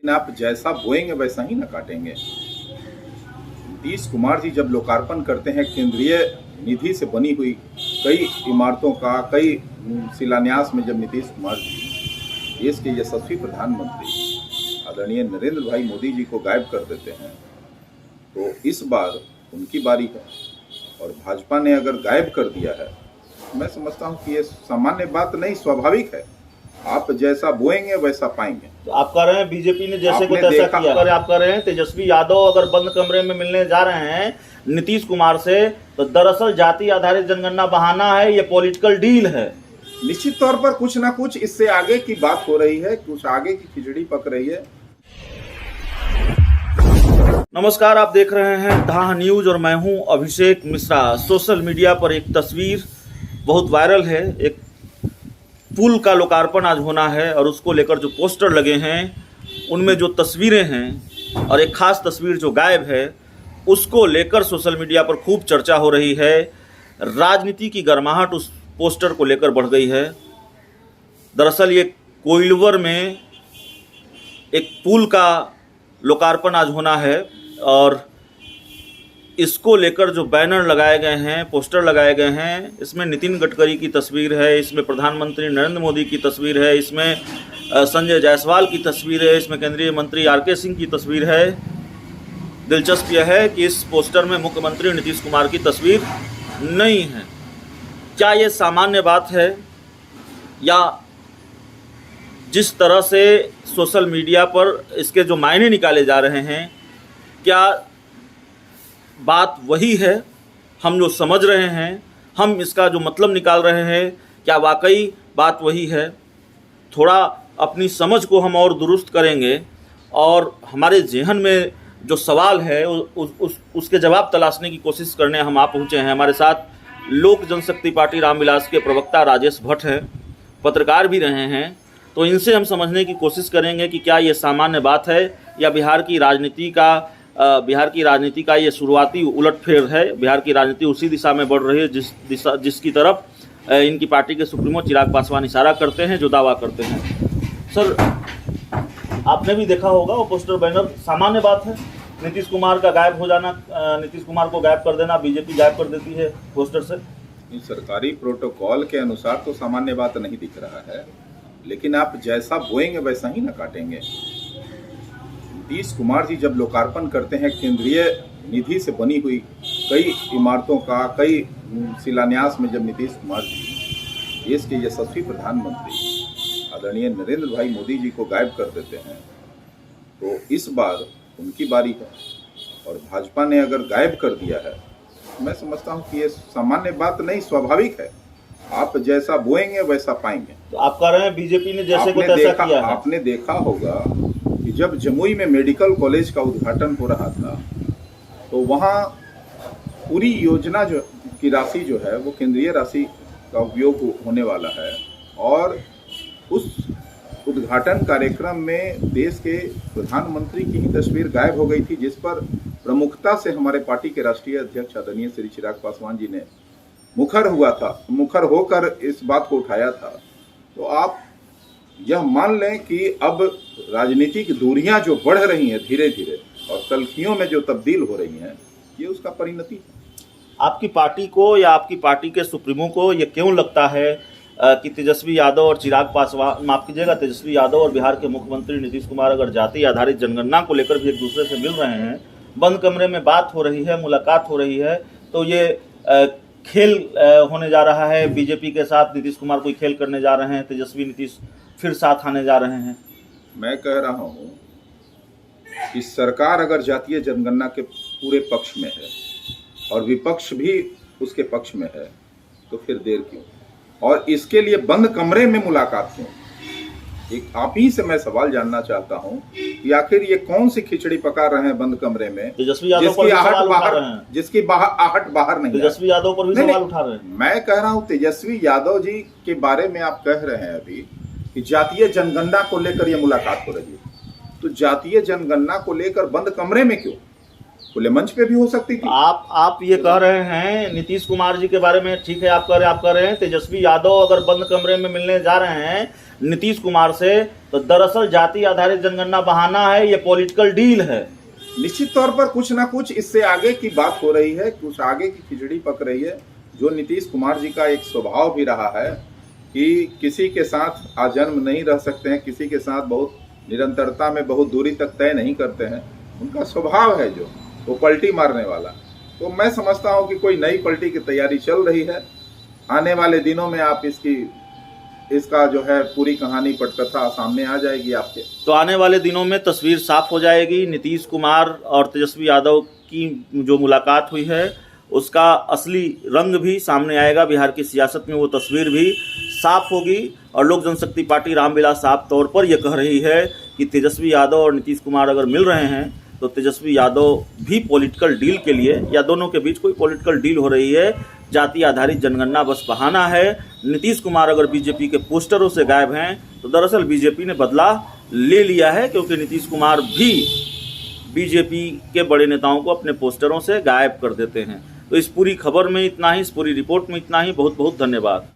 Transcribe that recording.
लेकिन आप जैसा बोएंगे वैसा ही ना काटेंगे। नीतीश कुमार जी जब लोकार्पण करते हैं केंद्रीय निधि से बनी हुई कई इमारतों का, कई शिलान्यास में जब नीतीश कुमार जी देश के यशस्वी प्रधानमंत्री आदरणीय नरेंद्र भाई मोदी जी को गायब कर देते हैं, तो इस बार उनकी बारी है। और भाजपा ने अगर गायब कर दिया है, मैं समझता हूं कि ये सामान्य बात नहीं, स्वाभाविक है। आप जैसा बोएंगे वैसा पाएंगे। तो आप कह रहे हैं बीजेपी ने जैसे को तैसा किया। अगर आप कह रहे हैं तेजस्वी यादव अगर बंद कमरे में मिलने जा रहे हैं नीतीश कुमार से, तो दरअसल जाति आधारित जनगणना बहाना है, ये पॉलिटिकल डील है। निश्चित तौर पर कुछ ना कुछ इससे आगे की बात हो रही है, कुछ आगे की खिचड़ी पक रही है। नमस्कार, आप देख रहे हैं धाह न्यूज और मैं हूं अभिषेक मिश्रा। सोशल मीडिया पर एक तस्वीर बहुत वायरल है। एक पुल का लोकार्पण आज होना है और उसको लेकर जो पोस्टर लगे हैं उनमें जो तस्वीरें हैं और एक खास तस्वीर जो गायब है, उसको लेकर सोशल मीडिया पर खूब चर्चा हो रही है। राजनीति की गर्माहट उस पोस्टर को लेकर बढ़ गई है। दरअसल ये कोइलवर में एक पुल का लोकार्पण आज होना है और इसको लेकर जो बैनर लगाए गए हैं, पोस्टर लगाए गए हैं, इसमें नितिन गडकरी की तस्वीर है, इसमें प्रधानमंत्री नरेंद्र मोदी की तस्वीर है, इसमें संजय जायसवाल की तस्वीर है, इसमें केंद्रीय मंत्री आर.के. सिंह की तस्वीर है। दिलचस्प यह है कि इस पोस्टर में मुख्यमंत्री नीतीश कुमार की तस्वीर नहीं है। क्या ये सामान्य बात है या जिस तरह से सोशल मीडिया पर इसके जो मायने निकाले जा रहे हैं, क्या बात वही है? हम जो समझ रहे हैं, हम इसका जो मतलब निकाल रहे हैं, क्या वाकई बात वही है? थोड़ा अपनी समझ को हम और दुरुस्त करेंगे और हमारे ज़हन में जो सवाल है उसके जवाब तलाशने की कोशिश करने हम आप पहुँचे हैं। हमारे साथ लोक जनशक्ति पार्टी रामविलास के प्रवक्ता राजेश भट्ट हैं, पत्रकार भी रहे हैं। तो इनसे हम समझने की कोशिश करेंगे कि क्या ये सामान्य बात है या बिहार की राजनीति का ये शुरुआती उलटफेर है। बिहार की राजनीति उसी दिशा में बढ़ रही है जिसकी तरफ इनकी पार्टी के सुप्रीमो चिराग पासवान इशारा करते हैं, जो दावा करते हैं। सर, आपने भी देखा होगा वो पोस्टर बैनर। सामान्य बात है नीतीश कुमार का गायब हो जाना, नीतीश कुमार को गायब कर देना, बीजेपी गायब कर देती है पोस्टर से। सरकारी प्रोटोकॉल के अनुसार तो सामान्य बात नहीं दिख रहा है, लेकिन आप जैसा बोएंगे वैसा ही ना काटेंगे। नीतीश कुमार जी जब लोकार्पण करते हैं केंद्रीय निधि से बनी हुई कई इमारतों का, कई शिलान्यास में जब नीतीश कुमार जी देश के यशस्वी प्रधानमंत्री आदरणीय नरेंद्र भाई मोदी जी को गायब कर देते हैं, तो इस बार उनकी बारी है। और भाजपा ने अगर गायब कर दिया है, मैं समझता हूं कि ये सामान्य बात नहीं, स्वाभाविक है। आप जैसा बोएंगे वैसा पाएंगे। तो आप कह रहे हैं बीजेपी ने जैसे को तैसा किया है। आपने देखा होगा कि जब जमुई में मेडिकल कॉलेज का उद्घाटन हो रहा था, तो वहाँ पूरी योजना जो की राशि जो है वो केंद्रीय राशि का उपयोग होने वाला है। और उस उद्घाटन कार्यक्रम में देश के प्रधानमंत्री की ही तस्वीर गायब हो गई थी, जिस पर प्रमुखता से हमारे पार्टी के राष्ट्रीय अध्यक्ष आदरणीय श्री चिराग पासवान जी ने मुखर होकर इस बात को उठाया था। तो आप यह मान लें कि अब राजनीतिक दूरियां जो बढ़ रही हैं धीरे धीरे और तल्खियों में जो तब्दील हो रही हैं, ये उसका परिणति है। आपकी पार्टी को या आपकी पार्टी के सुप्रीमो को ये क्यों लगता है कि तेजस्वी यादव और चिराग पासवान, माफ कीजिएगा, तेजस्वी यादव और बिहार के मुख्यमंत्री नीतीश कुमार अगर जाति आधारित जनगणना को लेकर भी एक दूसरे से मिल रहे हैं, बंद कमरे में बात हो रही है, मुलाकात हो रही है, तो ये खेल होने जा रहा है बीजेपी के साथ? नीतीश कुमार कोई खेल करने जा रहे हैं, तेजस्वी नीतीश फिर साथ आने जा रहे हैं? मैं कह रहा हूं कि सरकार अगर जातीय जनगणना के पूरे पक्ष में है और विपक्ष भी उसके पक्ष में है, तो फिर देर क्यों? और इसके लिए बंद कमरे में मुलाकात क्यों? एक आप ही से मैं सवाल जानना चाहता हूं कि आखिर ये कौन सी खिचड़ी पका रहे हैं बंद कमरे में, तेजस्वी यादव पर भी सवाल उठा रहे हैं, जिसकी आहट बाहर नहीं। तेजस्वी यादव पर भी सवाल उठा रहे हैं। मैं कह रहा हूं तेजस्वी यादव जी के बारे में आप कह रहे हैं अभी कि जातीय जनगणना को लेकर ये मुलाकात हो रही है, तो जातीय जनगणना को लेकर बंद कमरे में क्यों? खुले मंच पे भी हो सकती थी। आप ये कह रहे हैं नीतीश कुमार जी के बारे में, ठीक है, आप कह रहे हैं तेजस्वी यादव अगर बंद कमरे में मिलने जा रहे हैं नीतीश कुमार से, तो दरअसल जाति आधारित जनगणना बहाना है, ये पॉलिटिकल डील है। निश्चित तौर पर कुछ ना कुछ इससे आगे की बात हो रही है, कुछ आगे की खिचड़ी पक रही है। जो नीतीश कुमार जी का एक स्वभाव भी रहा है कि किसी के साथ आजन्म नहीं रह सकते हैं, किसी के साथ बहुत निरंतरता में बहुत दूरी तक तय नहीं करते हैं, उनका स्वभाव है जो वो पलटी मारने वाला। तो मैं समझता हूं कि कोई नई पलटी की तैयारी चल रही है। आने वाले दिनों में आप इसका जो है पूरी कहानी पटकथा सामने आ जाएगी आपके। तो आने वाले दिनों में तस्वीर साफ हो जाएगी। नीतीश कुमार और तेजस्वी यादव की जो मुलाकात हुई है उसका असली रंग भी सामने आएगा, बिहार की सियासत में वो तस्वीर भी साफ होगी। और लोक जनशक्ति पार्टी रामविलास साफ तौर पर यह कह रही है कि तेजस्वी यादव और नीतीश कुमार अगर मिल रहे हैं तो तेजस्वी यादव भी पॉलिटिकल डील के लिए, या दोनों के बीच कोई पॉलिटिकल डील हो रही है। जाति आधारित जनगणना बस बहाना है। नीतीश कुमार अगर बीजेपी के पोस्टरों से गायब हैं तो दरअसल बीजेपी ने बदला ले लिया है, क्योंकि नीतीश कुमार भी बीजेपी के बड़े नेताओं को अपने पोस्टरों से गायब कर देते हैं। तो इस पूरी खबर में इतना ही, इस पूरी रिपोर्ट में इतना ही। बहुत बहुत धन्यवाद।